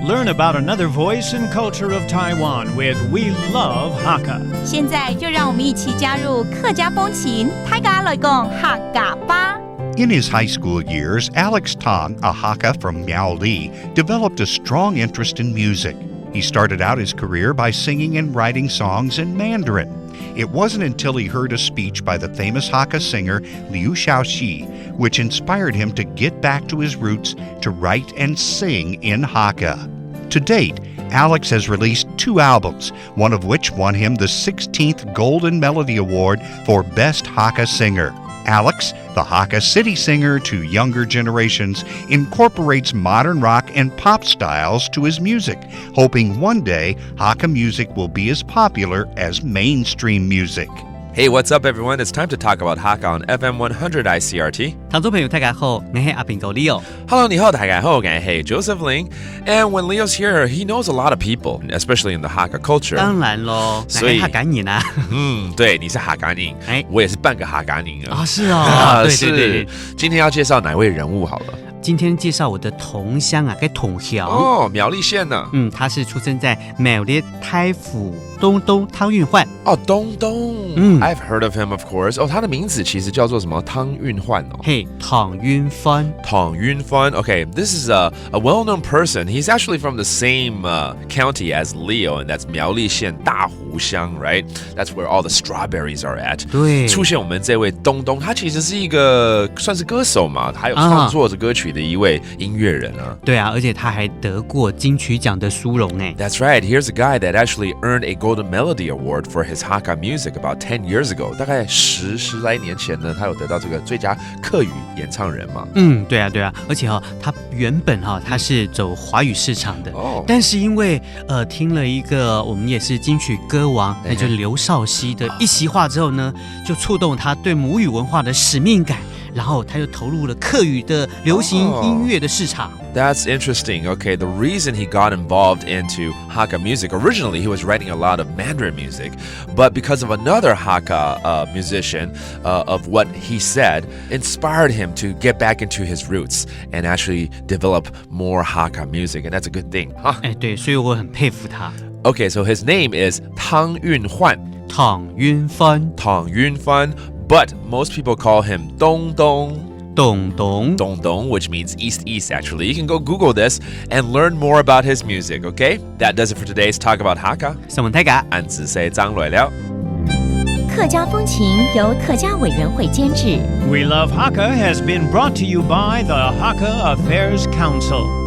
Learn about another voice and culture of Taiwan with We Love Hakka. 现在就让我们一起加入客家风情，大家来讲客家吧。In his high school years, Alex Tong, a Hakka from Miaoli, developed a strong interest in music. He started out his career by singing and writing songs in Mandarin. It wasn't until he heard a speech by the famous Hakka singer Liu Shaoxi, which inspired him to get back to his roots to write and sing in Hakka. To date, Alex has released 2 albums, one of which won him the 16th Golden Melody Award for Best Hakka Singer. Alex, the Hakka city singer to younger generations, incorporates modern rock and pop styles to his music, hoping one day Hakka music will be as popular as mainstream music. Hey, what's up, everyone? It's time to talk about Hakka on FM 100 ICRT. 聽眾朋友大家好，我係阿邊個 Leo。 Hello, 你好，大家好，我係 Joseph Ling. And when Leo's here, he knows a lot of people, especially in the Hakka culture. 當然咯，所以客家人啊。對，你是客家人，我也是半個客家人啊。是哦，對對對。今天要介紹哪位人物好了？今天介紹我的同鄉啊，嘅同鄉。哦，苗栗縣呢？他是出生在苗栗太府東東湯運煥。哦，東東。I've heard of him, of course. 哦，他的名字其實叫做什麼？湯運煥哦。嘿，湯運煥。湯運煥。Okay, this is a well-known person. He's actually from the same county as Leo, and that's 苗栗縣大湖鄉, right? That's where all the strawberries are at. 對。出現我們這位東東，他其實是一個算是歌手嘛，還有創作着歌曲的一位音樂人啊。對啊，而且他還得過金曲獎的殊榮誒。That's right. Here's a guy that actually earned a Golden Melody Award for his Hakka music about 10 years ago. 大概十來年前呢，他有得到這個最佳客語演唱人嘛。對啊，對啊，而且他原本他是走華語市場的，但是因為聽了一個我們也是金曲歌王，那就是劉少熙的一席話之後呢，就觸動他對母語文化的使命感。然後他就投入了客語的流行音樂的市場。That's interesting. Okay, the reason he got involved into Hakka music, originally he was writing a lot of Mandarin music, but because of another Hakka musician, of what he said, inspired him to get back into his roots and actually develop more Hakka music, and that's a good thing, huh? 对，所以我很佩服他。Okay, so his name is 湯運煥. 湯運煥. 湯運煥. But most people call him Dong Dong. Dong Dong. Dong Dong, which means East actually. You can go Google this and learn more about his music, okay? That does it for today's Talk About Hakka. 上文大家俺只say 張來了。客家風情由客家委員會監製。 We Love Hakka has been brought to you by the Hakka Affairs Council.